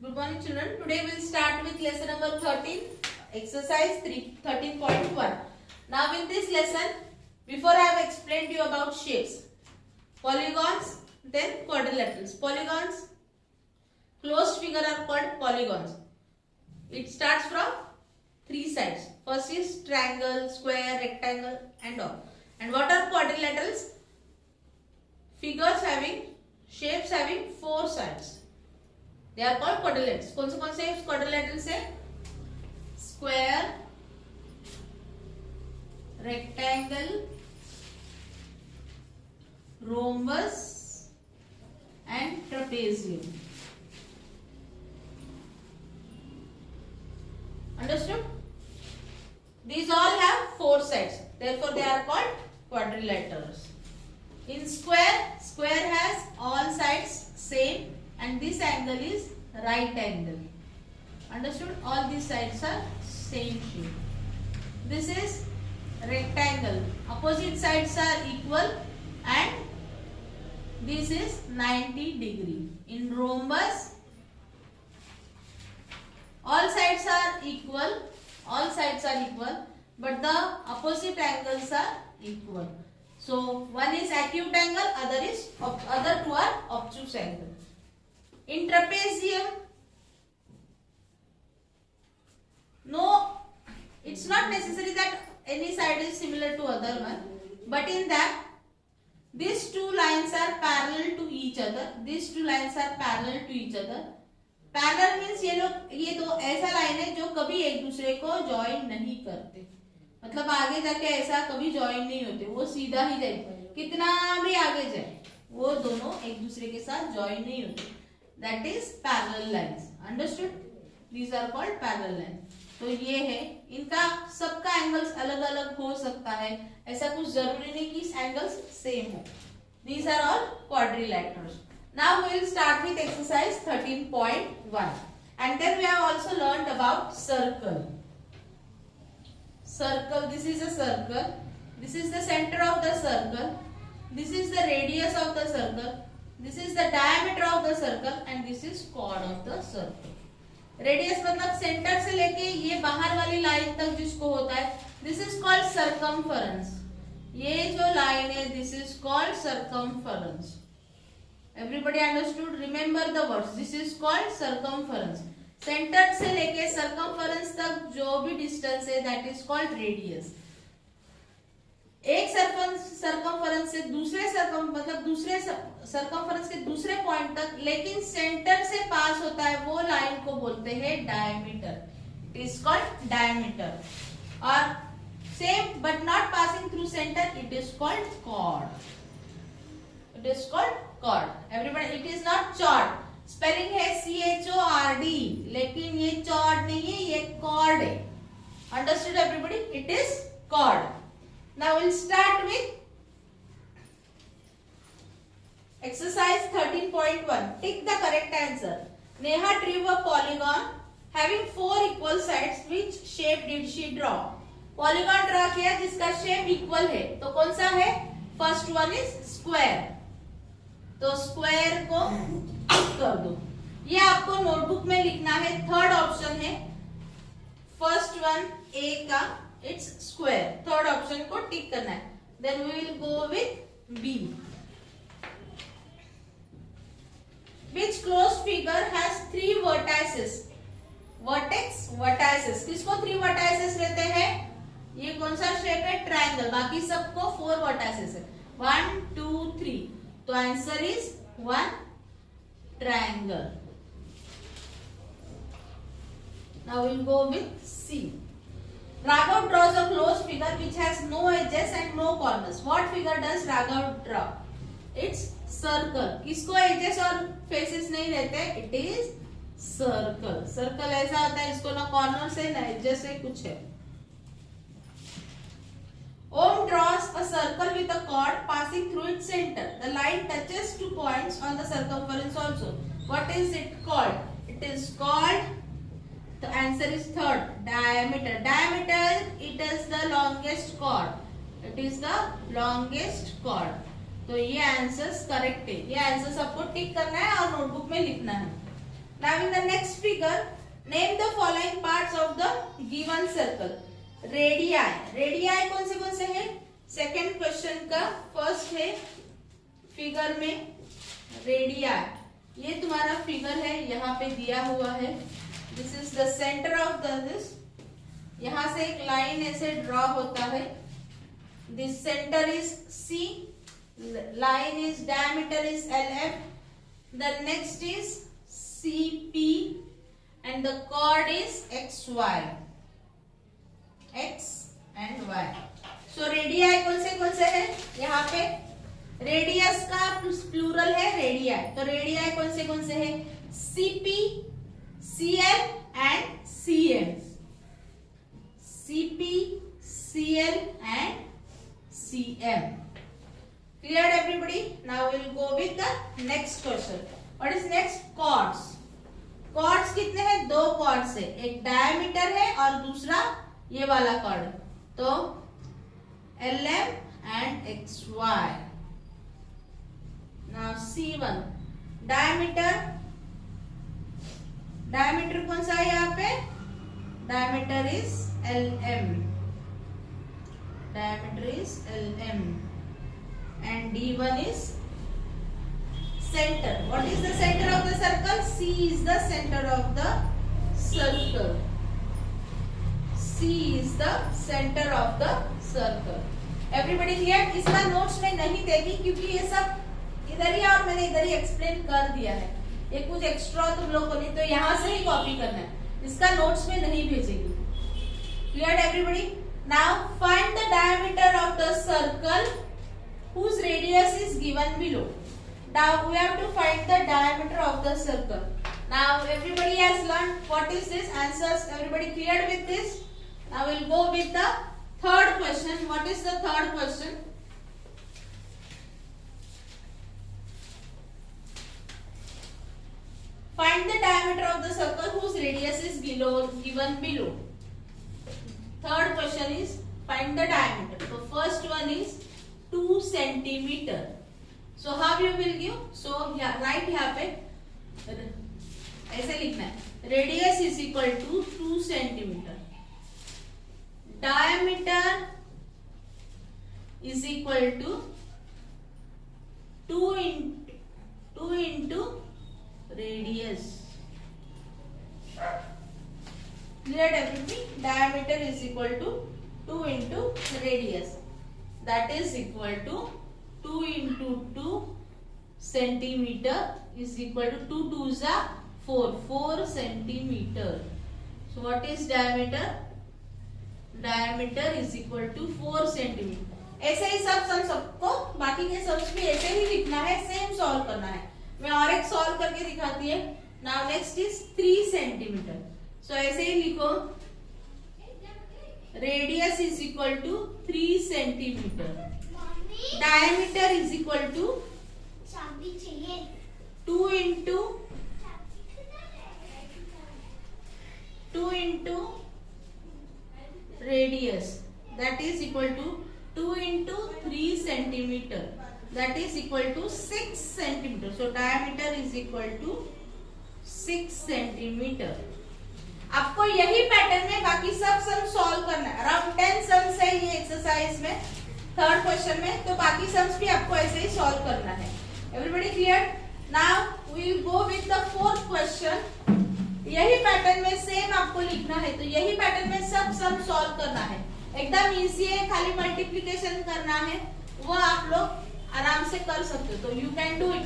Good morning children. Today we will start with lesson number 13, exercise 13.1. Now in this lesson, before I have explained you about shapes, polygons, then quadrilaterals. Polygons, closed figure are called polygons. It starts from three sides. First is triangle, square, rectangle and all. And what are quadrilaterals? Figures having, shapes having four sides. They are called quadrilaterals. कौन से quadrilaterals है? Square, rectangle, rhombus and trapezium. Understood? These all have four sides. Therefore, they are called quadrilaterals. In square, square has all sides same. And this angle is right angle. Understood? All these sides are same shape. This is rectangle. Opposite sides are equal and this is 90 degree. In rhombus, all sides are equal. All sides are equal, but the opposite angles are equal. So one is acute angle, other two are obtuse angle. In trapezium, no, it's not necessary that any side is similar to other one, but in that these two lines are parallel to each other. These two lines are parallel to each other. Parallel means ये दो ऐसा line है जो कभी एक दूसरे को join नहीं करते, मतलब आगे जाके ऐसा कभी ज्वाइन नहीं होते, वो सीधा ही जाए, कितना भी आगे जाए वो दोनों एक दूसरे के साथ ज्वाइन नहीं होते. That is parallel lines. Understood? These are called parallel lines. तो ये है, इनका सबका एंगल्स अलग अलग हो सकता है, ऐसा कुछ जरूरी नहीं कि एंगल्स सेम हो. These are all quadrilaterals. Now we will start with exercise 13.1 and then we have also learned about circle. Circle, this is a circle, this is the center of the circle, this is the radius of the circle, this is the diameter of the circle and this is chord of the circle. Radius मतलब centre से लेके ये बाहर वाली line तक जिसको होता है, this is called circumference. ये जो लाइन है, this is called circumference. Everybody understood? Remember the words. This is called circumference. Centre से लेके circumference तक जो भी distance है, that is called radius. एक सर्कमफरेंस से दूसरे सर्कमफरेंस के दूसरे पॉइंट तक लेकिन सेंटर से पास होता है, वो लाइन को बोलते हैं diameter. It is called diameter. और same but not passing through centre, it is called chord. It is called chord. Everybody, it is not chord. Spelling है CHORD, लेकिन ये चॉर्ड नहीं है, ये कॉर्ड है. Understood everybody? It is chord. Now we'll start with exercise 13.1. Tick the correct answer. Neha drew a polygon having four equal sides. Which shape did she draw? Polygon draw किया जिसका shape equal है, तो कौन सा है? First one is square. तो square को टिक कर दो. ये आपको नोटबुक में लिखना है. थर्ड ऑप्शन है फर्स्ट वन A का, it's square. थर्ड ऑप्शन को टिक करना है. Then we will go with B. Which closed figure has three vertices? Vertex, vertices. किसको three vertices रहते हैं? ये कौन सा शेप है? ट्रायंगल. बाकी सबको four vertices है. 1, 2, 3. तो answer is 1 triangle. Now we will go with C. Raghav draws a closed figure which has no edges and no corners. What figure does Raghav draw? It's circle. किसको edges और faces नहीं रहते? It is circle. Circle ऐसा होता है, इसको ना corners है ना edges है, कुछ है. Om draws a circle with a chord passing through its center. The line touches two points on the circumference also. What is it called? It is called, the answer is third, diameter. Diameter, it is the longest chord. It is the longest chord. तो ये answers correct है. ये answers आपको टिक करना है और notebook में लिखना है. Now in the next figure, name the following parts of the given circle. Radii. Radii कौन से है? सेकेंड क्वेश्चन का फर्स्ट है फिगर में रेडिया। ये तुम्हारा फिगर है, यहाँ पे दिया हुआ है। This is the centre of this. यहाँ से एक लाइन ऐसे ड्रॉ होता है। This centre is C, line is diameter is LM, the next is CP and the chord is XY, X and Y. So radii कौन से है? यहाँ पे रेडियस का प्लूरल है रेडिया, तो रेडिया कौन से है? CP, CL and CM. CP, CL and CM. Clear everybody? Now we will go with the next question. What is next? Chords. Chords कितने हैं? दो chords है, एक डायमीटर है और दूसरा ये वाला chord, तो LM and XY. Now C1 diameter कौन सा है यहाँ पे? Diameter is LM, diameter is LM and D1 is center. What is the center of the circle? C is the center of the circle. C is the center of the circle. Everybody clear? इसका notes में नहीं देगी क्योंकि ये सब इधर ही और मैंने इधर ही एक्सप्लेन कर दिया है। ये कुछ एक्स्ट्रा तुम लोग को नहीं, तो यहाँ से ही कॉपी करना है, इसका नोट्स में नहीं भेजेगी। Clear everybody? Now find the diameter of the circle whose radius is given below. Now we have to find the diameter of the circle. Now everybody has learned what is this answers. Everybody cleared with this? Now we'll go with the third question. What is the third question? Find the diameter of the circle whose radius is given below. Third question is find the diameter. So first one is 2 centimeter. So how you will give? So right यहाँ पे ऐसे लिखना है, radius is equal to 2 centimeter, diameter is equal to 2 into radius. Clear everything? Diameter is equal to 2 into radius. That is equal to 2 into 2 centimeter is equal to 2 2s are 4 centimeter. So what is diameter? Diameter is equal to 4 centimeter. ऐसे ही सबको बाकी के sums भी ऐसे ही लिखना है, same solve करना है। मैं और एक सॉल्व करके दिखाती है। Now next is 3 centimetre. So ऐसे ही लिखो, radius is equal to 3 centimeter, diameter is equal to 2 into radius, that is equal to 2 into 3 centimeter, that is equal to 6 centimeter. So diameter is equal to 6 centimeter. आपको यही pattern में बाकी सब sum solve करना है। Around 10 sums है ये exercise में, थर्ड क्वेश्चन में, तो बाकी सम्स भी आपको ऐसे ही सॉल्व करना है। Everybody clear? Now we will go with the fourth question. यही पैटर्न में सेम आपको लिखना है, तो यही पैटर्न में सब सम सॉल्व करना है। एकदम इजी है, खाली मल्टीप्लिकेशन करना है, वो आप लोग आराम से कर सकते हो, तो you can do it.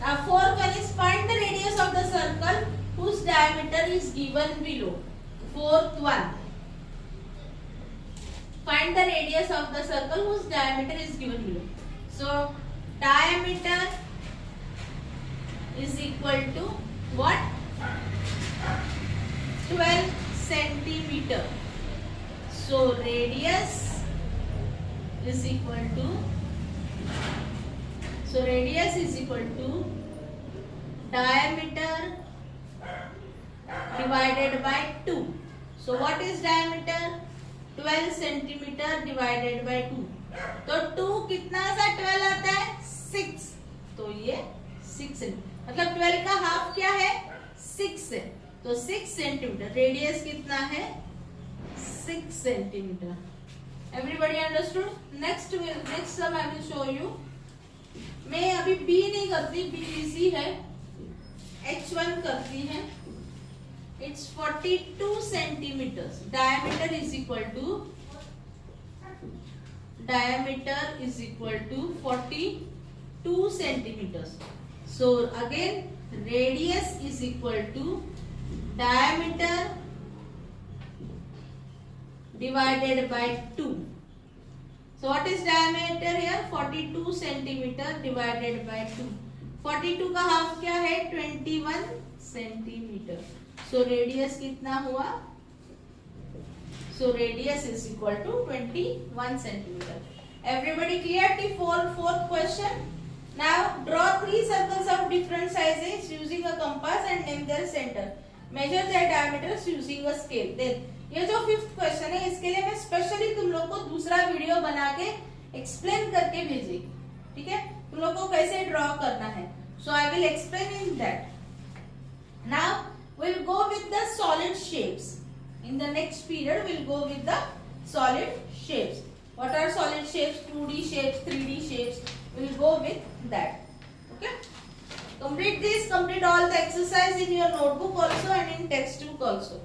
Now fourth one is find the radius of the circle whose diameter is given below. Fourth one, find the radius of the circle whose diameter is given below. So diameter is equal to what? 12 centimeter. So radius is equal to, so radius is equal to diameter divided by 2. So what is diameter? 12 centimeter divided by 2. तो 2 कितना सा 12 आता है? 6, तो ये 6 centimeter. मतलब 12 का half क्या है 6 है, तो 6 सेंटीमीटर। रेडियस कितना है 6 centimetre. Everybody understood. Next sum I will show you. मैं अभी बी नहीं करती, बी इजी है, H1 करती है। It's 42 centimetre. Diameter is equal to 42 centimetres. So again radius is equal to diameter divided by 2. So what is diameter here? 42 centimeter divided by 2. 42 का half क्या है 21 सेंटीमीटर। So radius कितना हुआ? So radius is equal to 21 centimeter. Everybody clear the fourth question? Now draw 3 circles of different sizes using a compass and name their center. Measure their diameters using a scale. Then ये जो 5th question है इसके लिए मैं specially तुम लोग को दूसरा वीडियो बना के एक्सप्लेन करके भेजी, ठीक है, तुम लोग को कैसे ड्रॉ करना है। So I will explain in that. Now will go with the solid shapes. In the next period, we'll go with the solid shapes. What are solid shapes? 2D shapes, 3D shapes. We'll go with that. Okay. Complete this. Complete all the exercise in your notebook also and in textbook also.